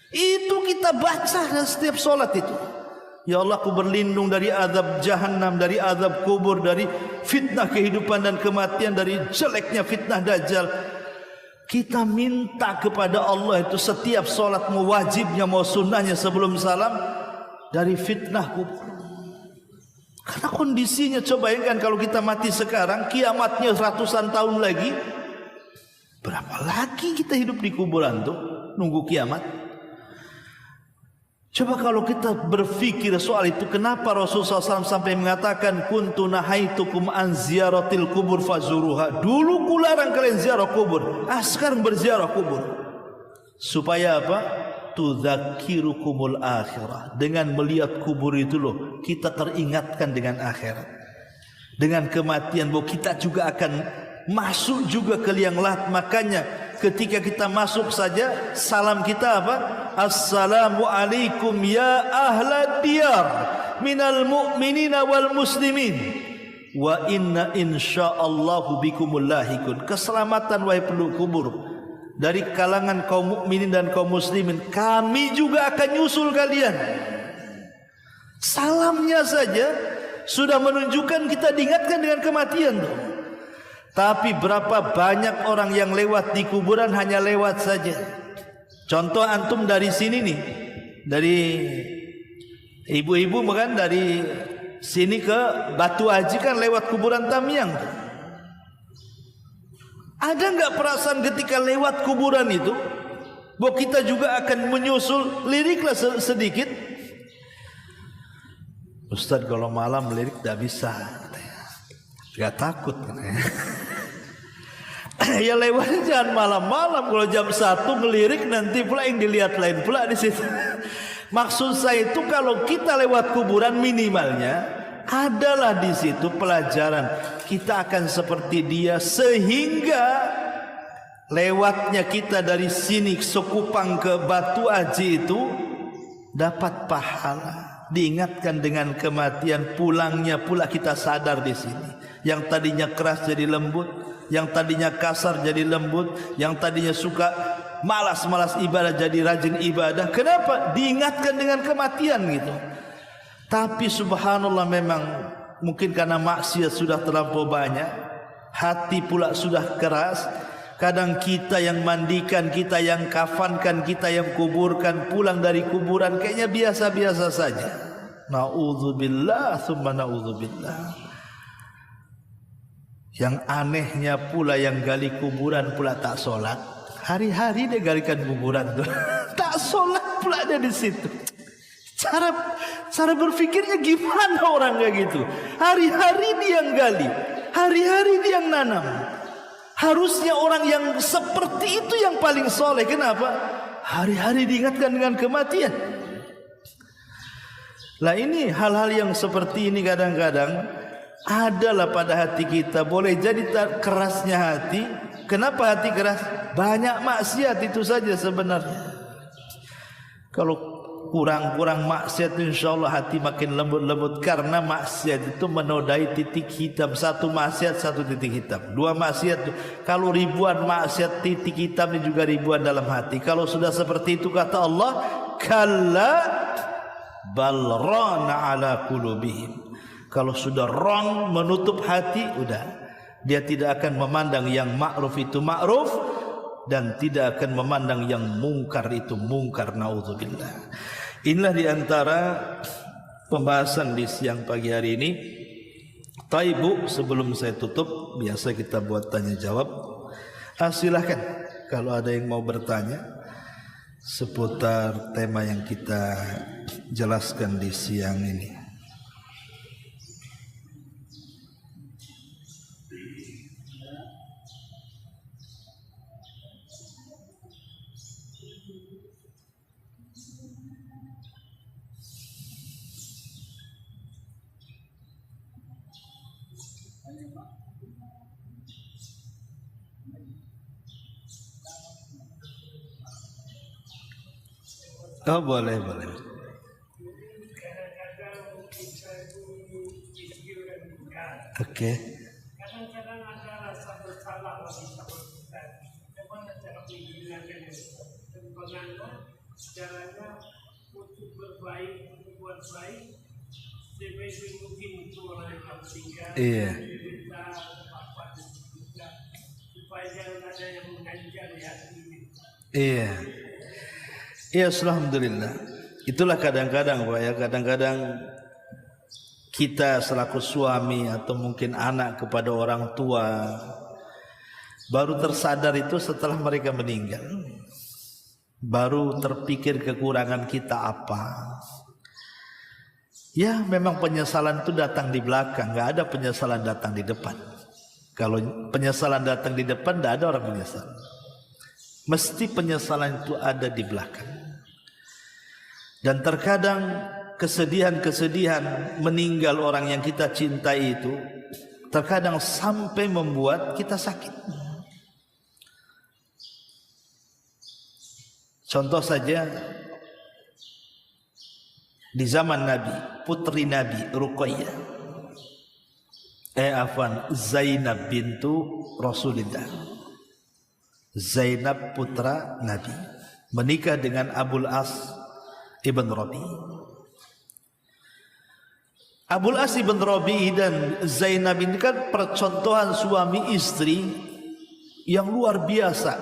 Itu kita baca dalam setiap solat itu. Ya Allah, aku berlindung dari azab jahannam, dari azab kubur, dari fitnah kehidupan dan kematian, dari jeleknya fitnah dajjal. Kita minta kepada Allah itu setiap solat, mau wajibnya mau sunnahnya sebelum salam, dari fitnah kubur. Karena kondisinya, coba bayangkan kalau kita mati sekarang, kiamatnya ratusan tahun lagi. Berapa lagi kita hidup di kuburan tuh nunggu kiamat? Coba kalau kita berfikir soal itu, kenapa Rasulullah SAW sampai mengatakan kuntu nahaitukum an ziyaratil kubur fazuruha. Dulu kularang kalian ziarah kubur, sekarang berziarah kubur. Supaya apa? Tudzakirukumul akhirah. Dengan melihat kubur itu loh, kita teringatkan dengan akhirat, dengan kematian, bahwa kita juga akan masuk juga ke liang lahat. Makanya ketika kita masuk saja, salam kita apa? Assalamu alaikum ya ahlad diyar minal mu'minina wal muslimin wa inna insyaallahu bikumul lahikun. Keselamatan wahai penduduk kubur dari kalangan kaum mukminin dan kaum muslimin, kami juga akan nyusul kalian. Salamnya saja sudah menunjukkan kita diingatkan dengan kematian tuh. Tapi berapa banyak orang yang lewat di kuburan hanya lewat saja. Contoh antum dari sini nih, dari ibu-ibu kan dari sini ke Batu Haji kan lewat kuburan Tamiang. Ada nggak perasaan ketika lewat kuburan itu bahwa kita juga akan menyusul? Liriklah sedikit. Ustaz kalau malam lirik tidak bisa, nggak takut katanya. Ya lewatnya jangan malam-malam. Kalau jam 1 ngelirik, nanti pula yang dilihat lain pula di situ. Maksud saya itu kalau kita lewat kuburan, minimalnya adalah di situ pelajaran kita akan seperti dia, sehingga lewatnya kita dari sini Sekupang ke Batu Haji itu dapat pahala, diingatkan dengan kematian. Pulangnya pula kita sadar di sini, yang tadinya keras jadi lembut, yang tadinya kasar jadi lembut, yang tadinya suka malas-malas ibadah jadi rajin ibadah. Kenapa? Diingatkan dengan kematian gitu. Tapi subhanallah, memang mungkin karena maksiat sudah terlampau banyak, hati pula sudah keras. Kadang kita yang mandikan, kita yang kafankan, kita yang kuburkan, pulang dari kuburan kayaknya biasa-biasa saja. Na'udzubillah tsumma na'udzubillah. Yang anehnya pula, yang gali kuburan pula tak solat. Hari-hari dia galikan kuburan tuh. Tak solat pula dia di situ. Cara berpikirnya gimana orang kayak gitu? Hari-hari dia yang gali, hari-hari dia yang nanam. Harusnya orang yang seperti itu yang paling soleh. Kenapa? Hari-hari diingatkan dengan kematian. Lah ini hal-hal yang seperti ini kadang-kadang adalah pada hati kita. Boleh jadi kerasnya hati. Kenapa hati keras? Banyak maksiat itu saja sebenarnya. Kalau kurang-kurang maksiat, insya Allah hati makin lembut-lembut. Karena maksiat itu menodai titik hitam. Satu maksiat, satu titik hitam. Dua maksiat, kalau ribuan maksiat, titik hitamnya juga ribuan dalam hati. Kalau sudah seperti itu kata Allah, kalla bal rana ala qulubihim. Kalau sudah ron, menutup hati, udah. Dia tidak akan memandang yang ma'ruf itu ma'ruf, dan tidak akan memandang yang mungkar itu mungkar. Naudzubillah. Inilah diantara pembahasan di siang pagi hari ini. Taibu, sebelum saya tutup, biasa kita buat tanya jawab. Silahkan kalau ada yang mau bertanya seputar tema yang kita jelaskan di siang ini. Oh, boleh. Oke. Kadang-kadang ada rasa bersalah bagi sahabat kita. Bagaimana cara menghilangkannya? Dan bagaimana caranya untuk berbaik, berbuat baik sebaik mungkin untuk orang yang tertinggal. Iya. Kita apa juga supaya jangan ada yang mengganjal di hati ini. Iya. Iya, alhamdulillah. Itulah kadang-kadang Pak ya, kadang-kadang kita selaku suami atau mungkin anak kepada orang tua baru tersadar itu setelah mereka meninggal. Baru terpikir kekurangan kita apa. Ya, memang penyesalan itu datang di belakang, nggak ada penyesalan datang di depan. Kalau penyesalan datang di depan, tidak ada orang menyesal. Mesti penyesalan itu ada di belakang. Dan terkadang kesedihan-kesedihan meninggal orang yang kita cintai itu terkadang sampai membuat kita sakit. Contoh saja di zaman Nabi, putri Nabi Ruqayyah, Zainab bintu Rasulullah, Zainab putra Nabi, menikah dengan Abul As Ibn Rabi. Abul As Ibn Rabi dan Zainab ini kan percontohan suami istri yang luar biasa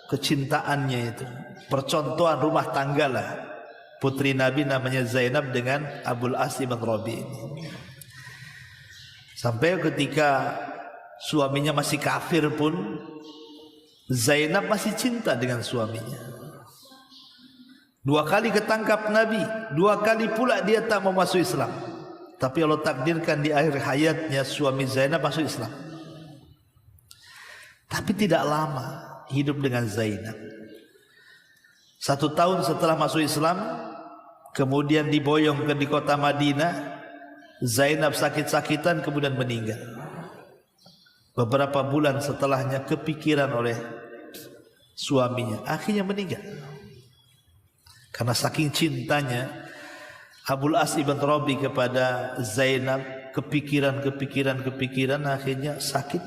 kecintaannya itu. Percontohan rumah tangga lah. Putri Nabi namanya Zainab dengan Abul As Ibn Rabi ini. Sampai ketika suaminya masih kafir pun Zainab masih cinta dengan suaminya. 2 kali ketangkap Nabi, 2 kali pula dia tak mau masuk Islam. Tapi Allah takdirkan di akhir hayatnya suami Zainab masuk Islam. Tapi tidak lama hidup dengan Zainab. 1 tahun setelah masuk Islam, kemudian diboyong di kota Madinah. Zainab sakit-sakitan kemudian meninggal. Beberapa bulan setelahnya kepikiran oleh suaminya, akhirnya meninggal. Karena saking cintanya Abul As Ibn Rabi kepada Zainab, kepikiran, akhirnya sakit,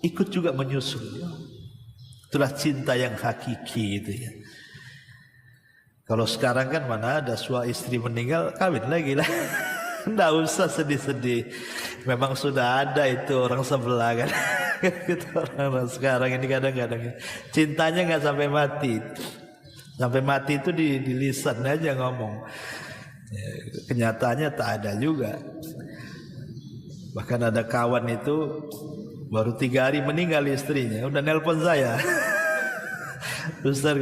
ikut juga menyusul. Itulah cinta yang hakiki itu ya. Kalau sekarang kan mana ada suami istri meninggal, kawin lagi lah. Nggak usah sedih-sedih. Memang sudah ada itu orang sebelah kan. Orang sekarang ini kadang-kadang cintanya nggak sampai mati. Sampai mati itu di lisan aja ngomong. Ya, kenyataannya tak ada juga. Bahkan ada kawan itu baru 3 hari meninggal istrinya, udah nelpon saya. Ustaz,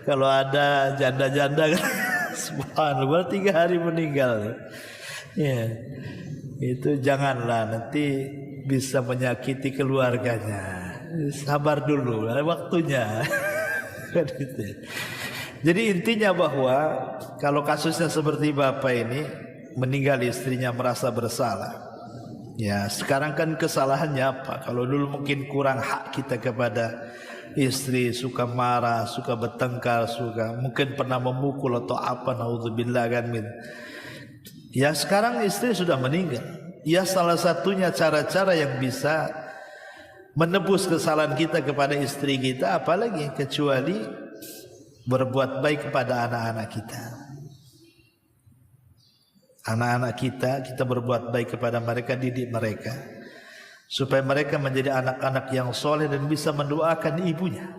kalau ada janda-janda kan, subhanallah 3 hari meninggal. Ya, itu janganlah, nanti bisa menyakiti keluarganya. Sabar dulu, ada waktunya. Jadi intinya bahwa kalau kasusnya seperti bapak ini meninggal istrinya merasa bersalah. Ya sekarang kan kesalahannya apa? Kalau dulu mungkin kurang hak kita kepada istri, suka marah, suka bertengkar, suka mungkin pernah memukul atau apa, naudzubillah kan gitu. Ya sekarang istri sudah meninggal. Ya salah satunya cara-cara yang bisa menebus kesalahan kita kepada istri kita, apalagi kecuali berbuat baik kepada anak-anak kita. Anak-anak kita berbuat baik kepada mereka, didik mereka supaya mereka menjadi anak-anak yang soleh dan bisa mendoakan ibunya.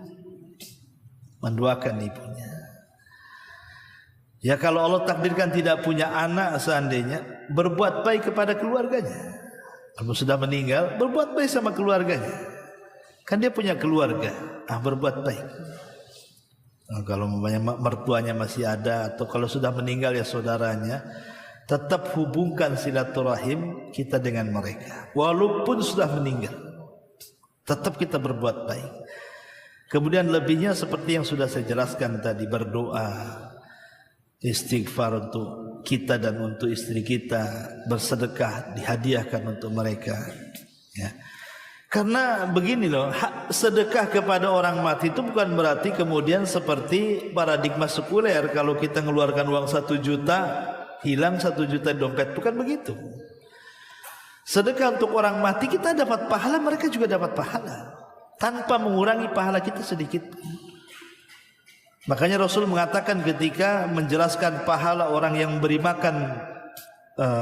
Mendoakan ibunya. Ya kalau Allah takdirkan tidak punya anak, seandainya berbuat baik kepada keluarganya. Kalau sudah meninggal, berbuat baik sama keluarganya. Kan dia punya keluarga, berbuat baik. Nah, kalau mertuanya masih ada, atau kalau sudah meninggal ya saudaranya, tetap hubungkan silaturahim kita dengan mereka. Walaupun sudah meninggal, tetap kita berbuat baik. Kemudian lebihnya seperti yang sudah saya jelaskan tadi, berdoa, istighfar untuk kita dan untuk istri kita, bersedekah, dihadiahkan untuk mereka. Ya. Karena begini loh, sedekah kepada orang mati itu bukan berarti kemudian seperti paradigma sekuler, kalau kita mengeluarkan uang 1 juta, hilang 1 juta dompet. Bukan begitu. Sedekah untuk orang mati kita dapat pahala, mereka juga dapat pahala, tanpa mengurangi pahala kita sedikit. Makanya Rasul mengatakan ketika menjelaskan pahala orang yang beri makan,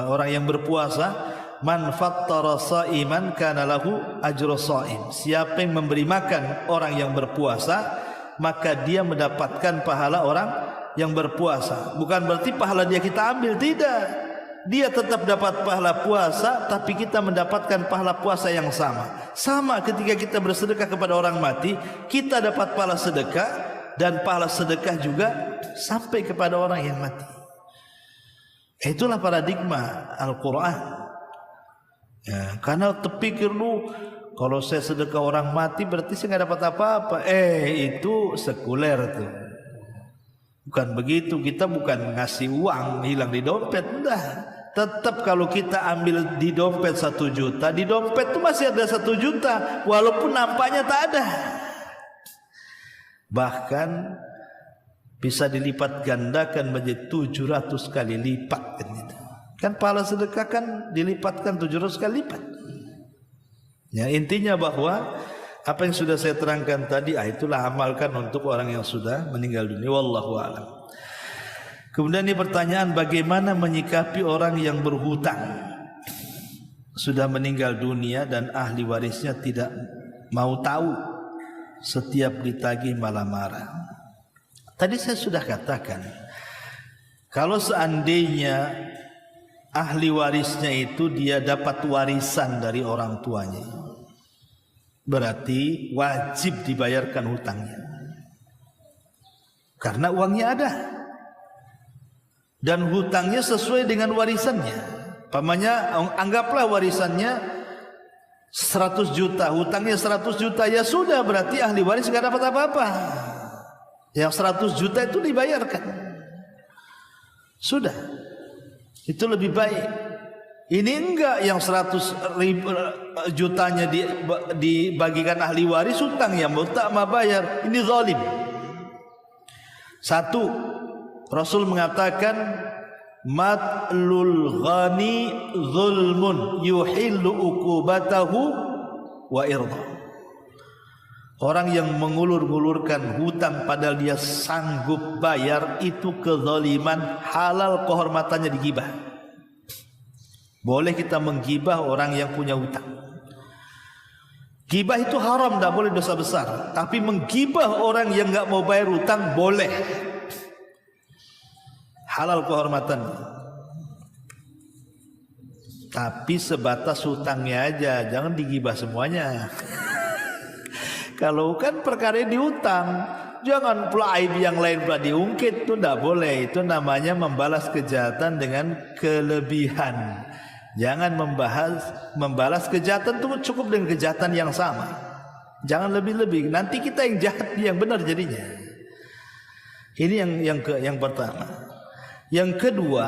orang yang berpuasa, man fattara sa'iman kana lahu ajru sha'im. Siapa yang memberi makan orang yang berpuasa, maka dia mendapatkan pahala orang yang berpuasa. Bukan berarti pahala dia kita ambil, tidak. Dia tetap dapat pahala puasa, tapi kita mendapatkan pahala puasa yang sama. Sama ketika kita bersedekah kepada orang mati, kita dapat pahala sedekah, dan pahala sedekah juga sampai kepada orang yang mati. Itulah paradigma Al-Quran. Ya, karena terpikir lu, kalau saya sedekah orang mati berarti saya nggak dapat apa-apa. Itu sekuler tuh. Bukan begitu. Kita bukan ngasih uang hilang di dompet, enggak. Tetap kalau kita ambil di dompet 1 juta, di dompet itu masih ada 1 juta, walaupun nampaknya tak ada. Bahkan bisa dilipat gandakan menjadi 700 kali lipat kan itu. Kan pahala sedekah kan dilipatkan 700 kali lipat. Ya, intinya bahwa apa yang sudah saya terangkan tadi, itulah amalkan untuk orang yang sudah meninggal dunia. Wallahu a'lam. Kemudian ini pertanyaan, bagaimana menyikapi orang yang berhutang, sudah meninggal dunia dan ahli warisnya tidak mau tahu, setiap ditagih malah marah. Tadi saya sudah katakan, kalau seandainya ahli warisnya itu dia dapat warisan dari orang tuanya, berarti wajib dibayarkan hutangnya, karena uangnya ada dan hutangnya sesuai dengan warisannya. Pamannya, anggaplah warisannya 100 juta, hutangnya 100 juta, ya sudah, berarti ahli waris gak dapat apa-apa. Yang 100 juta itu dibayarkan, sudah, itu lebih baik. Ini enggak, yang 100 jutanya dibagikan ahli waris, hutang yang tak mau bayar, ini zalim. Satu, Rasul mengatakan matlul ghani zulmun yuhillu uqubatahu wa irda. Orang yang mengulur-ngulurkan hutang padahal dia sanggup bayar, itu kezaliman, halal kehormatannya digibah. Boleh kita menggibah orang yang punya hutang. Gibah itu haram, tidak boleh, dosa besar. Tapi menggibah orang yang enggak mau bayar hutang boleh, halal kehormatannya. Tapi sebatas hutangnya aja, jangan digibah semuanya. Kalau kan perkara dihutang, jangan pula aib yang lain pula diungkit, itu tidak boleh. Itu namanya membalas kejahatan dengan kelebihan. Jangan membalas kejahatan itu cukup dengan kejahatan yang sama. Jangan lebih-lebih. Nanti kita yang jahat, yang benar jadinya. Ini yang pertama. Yang kedua,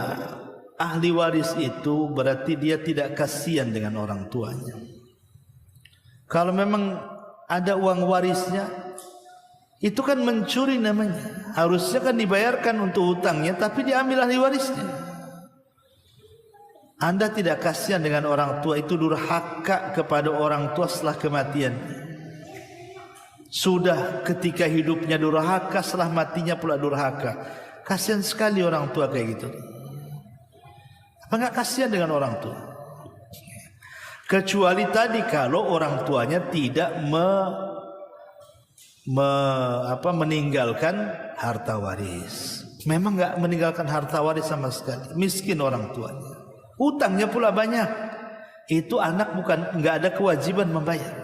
ahli waris itu berarti dia tidak kasihan dengan orang tuanya. Kalau memang ada uang warisnya, Itu kan mencuri namanya. Harusnya kan dibayarkan untuk hutangnya, tapi diambil ahli warisnya. Anda tidak kasihan dengan orang tua, itu durhaka kepada orang tua setelah kematian. Sudah ketika hidupnya durhaka, setelah matinya pula durhaka. Kasihan sekali orang tua kayak gitu. Apa enggak kasihan dengan orang tua? Kecuali tadi kalau orang tuanya tidak meninggalkan harta waris. Memang enggak meninggalkan harta waris sama sekali. Miskin orang tuanya. Utangnya pula banyak. Itu anak bukan enggak ada kewajiban membayar.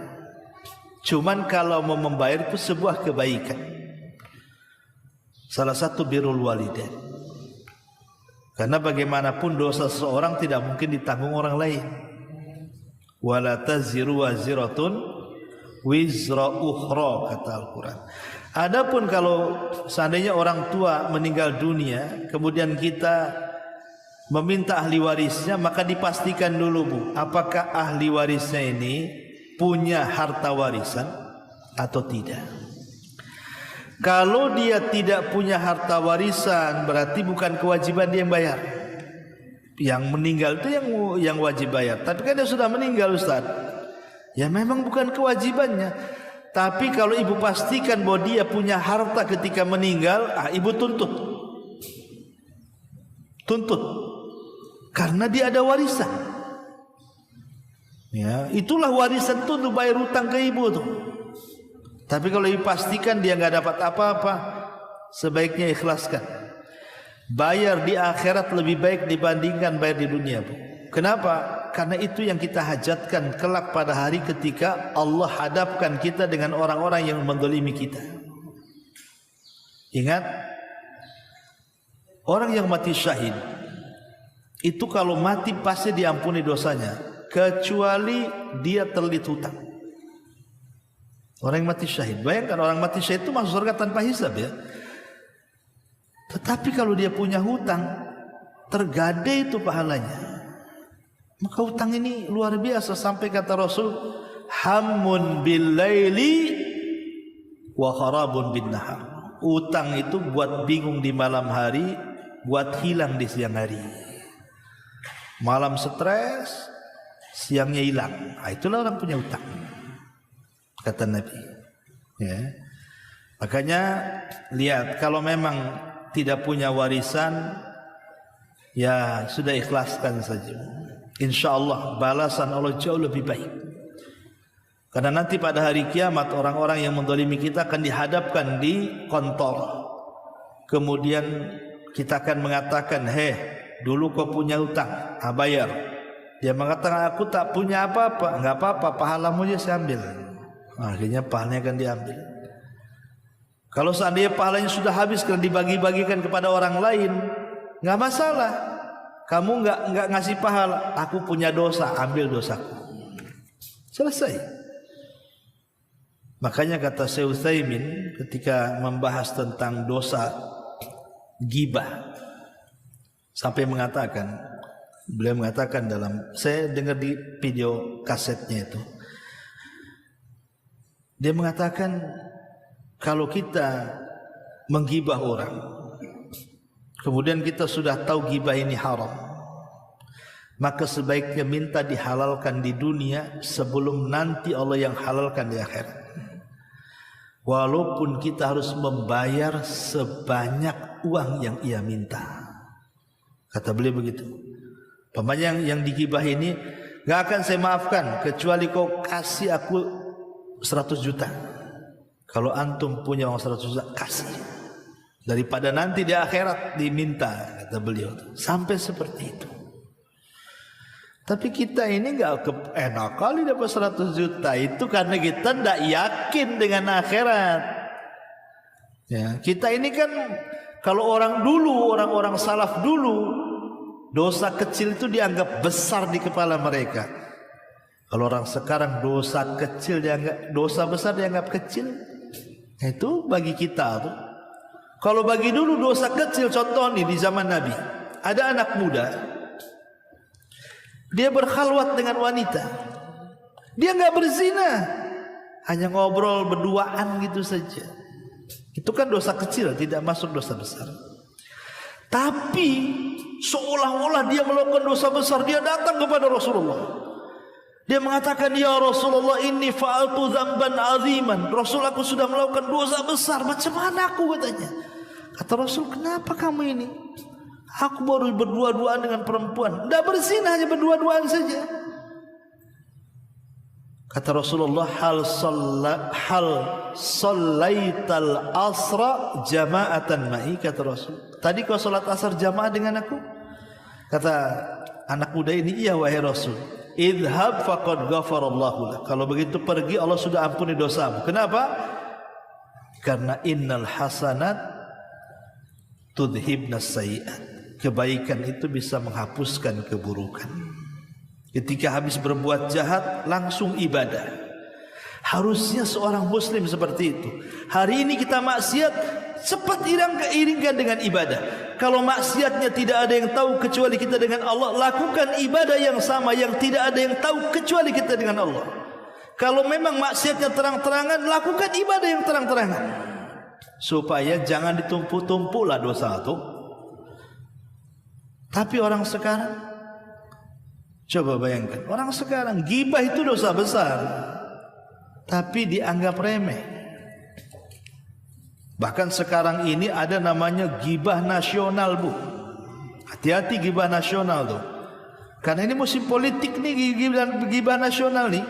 Cuman kalau mau membayar itu sebuah kebaikan. Salah satu birrul walidain. Karena bagaimanapun dosa seseorang tidak mungkin ditanggung orang lain. Wala taziru waziratun wizra ukhra, kata Al-Quran. Adapun kalau seandainya orang tua meninggal dunia, kemudian kita meminta ahli warisnya, maka dipastikan dulu, Bu, apakah ahli warisnya ini punya harta warisan atau tidak. Kalau dia tidak punya harta warisan, berarti bukan kewajiban dia yang bayar. Yang meninggal itu yang wajib bayar. Tapi kan dia sudah meninggal, Ustaz. Ya memang bukan kewajibannya. Tapi kalau ibu pastikan bahwa dia punya harta ketika meninggal, ibu tuntut. Tuntut. Karena dia ada warisan. Ya, itulah warisan itu untuk bayar hutang ke ibu tuh. Tapi kalau ibu pastikan dia nggak dapat apa-apa, sebaiknya ikhlaskan. Bayar di akhirat lebih baik dibandingkan bayar di dunia, Bu. Kenapa? Karena itu yang kita hajatkan kelak pada hari ketika Allah hadapkan kita dengan orang-orang yang mendolimi kita. Ingat, orang yang mati syahid itu kalau mati pasti diampuni dosanya, kecuali dia terlilit hutang. Orang yang mati syahid, bayangkan orang mati syahid itu masuk surga tanpa hisab ya. Tetapi kalau dia punya hutang, tergadai itu pahalanya. Maka hutang ini luar biasa, sampai kata Rasul, hammun bil laili wa kharabun bin nahar. Hutang itu buat bingung di malam hari, buat hilang di siang hari. Malam stres, siangnya hilang. Itulah orang punya hutang, kata Nabi. Ya. Makanya lihat, kalau memang tidak punya warisan, ya sudah ikhlaskan saja. Insya Allah balasan Allah jauh lebih baik. Karena nanti pada hari kiamat orang-orang yang mendolimi kita akan dihadapkan di kantor. Kemudian kita akan mengatakan, dulu kau punya hutang, bayar. Dia mengatakan, aku tak punya apa-apa. Enggak apa-apa, pahalamu aja saya ambil. Akhirnya pahalanya akan diambil. Kalau seandainya pahalanya sudah habis karena dibagi-bagikan kepada orang lain, enggak masalah. Kamu enggak ngasih pahala, aku punya dosa, ambil dosaku. Selesai. Makanya kata Syekh Utsaimin ketika membahas tentang dosa ghibah, sampai mengatakan, beliau mengatakan dalam, saya dengar di video kasetnya itu, dia mengatakan kalau kita menggibah orang, kemudian kita sudah tahu ghibah ini haram, maka sebaiknya minta dihalalkan di dunia sebelum nanti Allah yang halalkan di akhirat. Walaupun kita harus membayar sebanyak uang yang ia minta. Kata beliau begitu. Pamannya yang digibah ini, gak akan saya maafkan kecuali kau kasih aku 100 juta. Kalau antum punya uang 100 juta, kasih. Daripada nanti di akhirat diminta, kata beliau. Sampai seperti itu. Tapi kita ini gak enak kali dapat 100 juta. Itu karena kita tidak yakin dengan akhirat. Ya, kita ini kan, kalau orang-orang salaf dulu, dosa kecil itu dianggap besar di kepala mereka. Kalau orang sekarang dosa kecil dianggap, dosa besar dianggap kecil. Itu bagi kita tuh. Kalau bagi dulu dosa kecil, contoh nih di zaman Nabi, ada anak muda, dia berkhalwat dengan wanita, dia nggak berzina, hanya ngobrol berduaan gitu saja. Itu kan dosa kecil, tidak masuk dosa besar. Tapi seolah-olah dia melakukan dosa besar, dia datang kepada Rasulullah. Dia mengatakan, ya Rasulullah, inni fa'altu dzamban aziman. Rasul, aku sudah melakukan dosa besar. Macam mana aku, katanya. Kata Rasul, kenapa kamu ini? Aku baru berdua-duaan dengan perempuan. Tidak berzina, hanya berdua-duaan saja. Kata Rasulullah, hal sallaital asra jama'atan ma'i. Kata Rasul, tadi kau salat asar jamaah dengan aku? Kata anak muda ini, iya wahai Rasul. Idhab faqad ghafarallahu lak. Kalau begitu pergi, Allah sudah ampuni dosamu. Kenapa? Karena innal hasanat tudhibnas sayyi'at. Kebaikan itu bisa menghapuskan keburukan. Ketika habis berbuat jahat, langsung ibadah. Harusnya seorang muslim seperti itu. Hari ini kita maksiat, cepat iringkan dengan ibadah. Kalau maksiatnya tidak ada yang tahu kecuali kita dengan Allah, lakukan ibadah yang sama yang tidak ada yang tahu kecuali kita dengan Allah. Kalau memang maksiatnya terang-terangan, lakukan ibadah yang terang-terangan. Supaya jangan ditumpuk-tumpuk lah dosa itu. Tapi orang sekarang, coba bayangkan, orang sekarang ghibah itu dosa besar, tapi dianggap remeh. Bahkan sekarang ini ada namanya ghibah nasional, Bu. Hati-hati ghibah nasional tuh. Karena ini musim politik nih, ghibah nasional nih.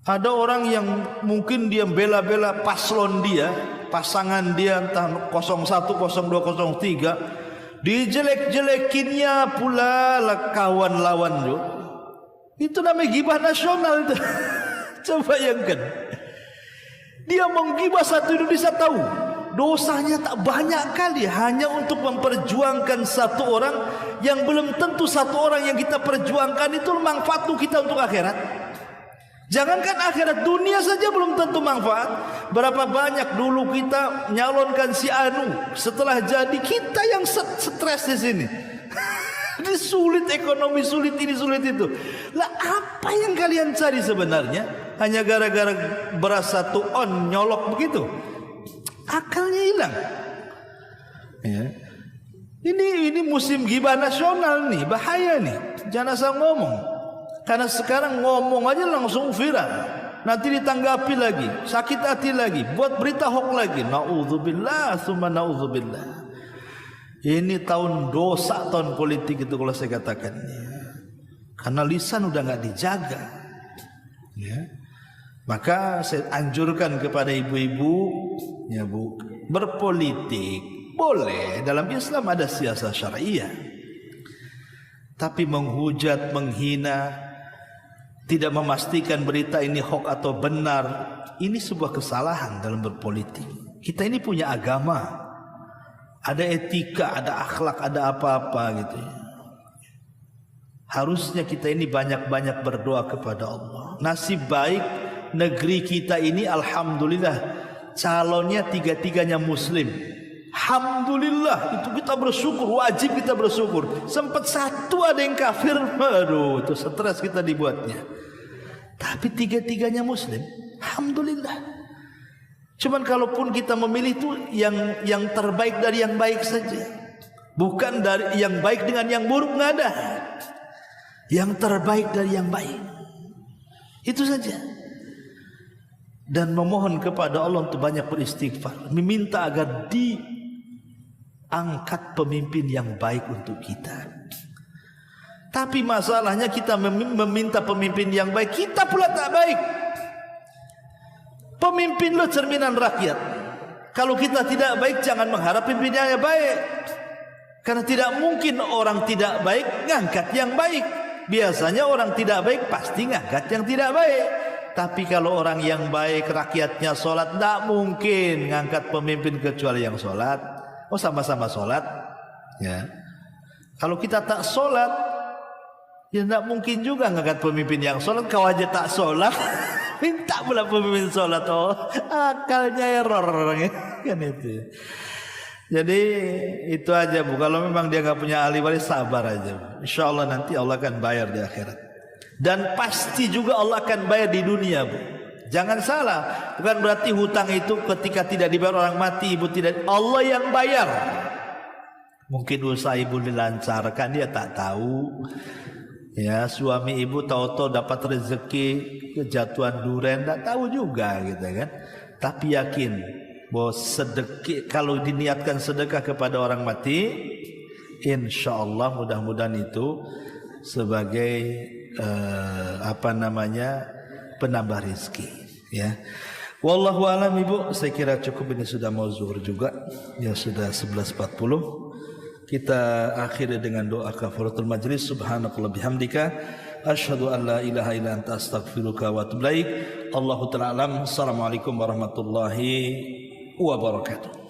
Ada orang yang mungkin dia bela-bela paslon dia, pasangan dia entah 01, 02, 03, dijelek-jelekinnya pula lah kawan lawan itu. Itu namanya ghibah nasional itu. Coba bayangkan. Dia menggibah satu Indonesia tahu. Dosanya tak banyak kali, hanya untuk memperjuangkan satu orang yang belum tentu satu orang yang kita perjuangkan itu manfaat untuk kita untuk akhirat. Jangankan akhirat, dunia saja belum tentu manfaat. Berapa banyak dulu kita nyalonkan si Anu, setelah jadi kita yang stres di sini. Ini sulit ekonomi, sulit ini, sulit itu. Lah apa yang kalian cari sebenarnya? Hanya gara-gara beras satu on nyolok begitu? Akalnya hilang. Ya. Ini musim ghibah nasional nih, bahaya nih. Jangan asal ngomong. Karena sekarang ngomong aja langsung viral. Nanti ditanggapi lagi, sakit hati lagi, buat berita hoax lagi. Na'udzubillah, summa na'udzubillah. Ini tahun dosa, tahun politik itu kalau saya katakan. Karena lisan udah nggak dijaga. Ya. Maka saya anjurkan kepada ibu-ibu, ya Bu, berpolitik boleh, dalam Islam ada siasat syariah. Tapi menghujat, menghina, tidak memastikan berita ini hoax atau benar, ini sebuah kesalahan dalam berpolitik. Kita ini punya agama, ada etika, ada akhlak, ada apa-apa gitu ya. Harusnya kita ini banyak-banyak berdoa kepada Allah. Nasib baik negeri kita ini, alhamdulillah, calonnya tiga-tiganya muslim. Alhamdulillah, itu kita bersyukur, wajib kita bersyukur. Sempat satu ada yang kafir, aduh, itu stres kita dibuatnya. Tapi tiga-tiganya muslim, alhamdulillah. Cuman kalaupun kita memilih itu yang terbaik dari yang baik saja, bukan dari yang baik dengan yang buruk, nggak ada. Yang terbaik dari yang baik, itu saja. Dan memohon kepada Allah untuk banyak beristighfar, meminta agar diangkat pemimpin yang baik untuk kita. Tapi masalahnya kita meminta pemimpin yang baik, kita pula tak baik. Pemimpin lo cerminan rakyat. Kalau kita tidak baik, jangan mengharap pimpinannya baik. Karena tidak mungkin orang tidak baik ngangkat yang baik. Biasanya orang tidak baik pasti ngangkat yang tidak baik. Tapi kalau orang yang baik, rakyatnya sholat, tidak mungkin ngangkat pemimpin kecuali yang sholat. Oh, sama-sama sholat, ya. Kalau kita tak sholat, ya tidak mungkin juga ngangkat pemimpin yang sholat. Kau aja tak sholat, minta pula pemimpin sholat. Oh, akalnya error kan itu. Jadi itu aja Bu. Kalau memang dia nggak punya ahli waris, sabar aja. Insya Allah nanti Allah akan bayar di akhirat. Dan pasti juga Allah akan bayar di dunia Bu. Jangan salah, bukan berarti hutang itu ketika tidak dibayar orang mati ibu tidak, Allah yang bayar. Mungkin usaha ibu dilancarkan, dia tak tahu. Ya, suami ibu tahu-tahu dapat rezeki kejatuhan duren, tak tahu juga gitu kan. Tapi yakin bahwa sedekah, kalau diniatkan sedekah kepada orang mati, insya Allah mudah-mudahan itu sebagai penambah rezeki. Ya, wallahu alam ibu. Saya kira cukup, ini sudah mau zuhur juga. Ya sudah 11.40. Kita akhiri dengan doa kafaratul majlis. Subhanakallah bihamdika asyhadu an la ilaha illa anta astaghfiruka wa atubu ilaik. Allahu ta'ala alam. Assalamualaikum warahmatullahi wabarakatuh.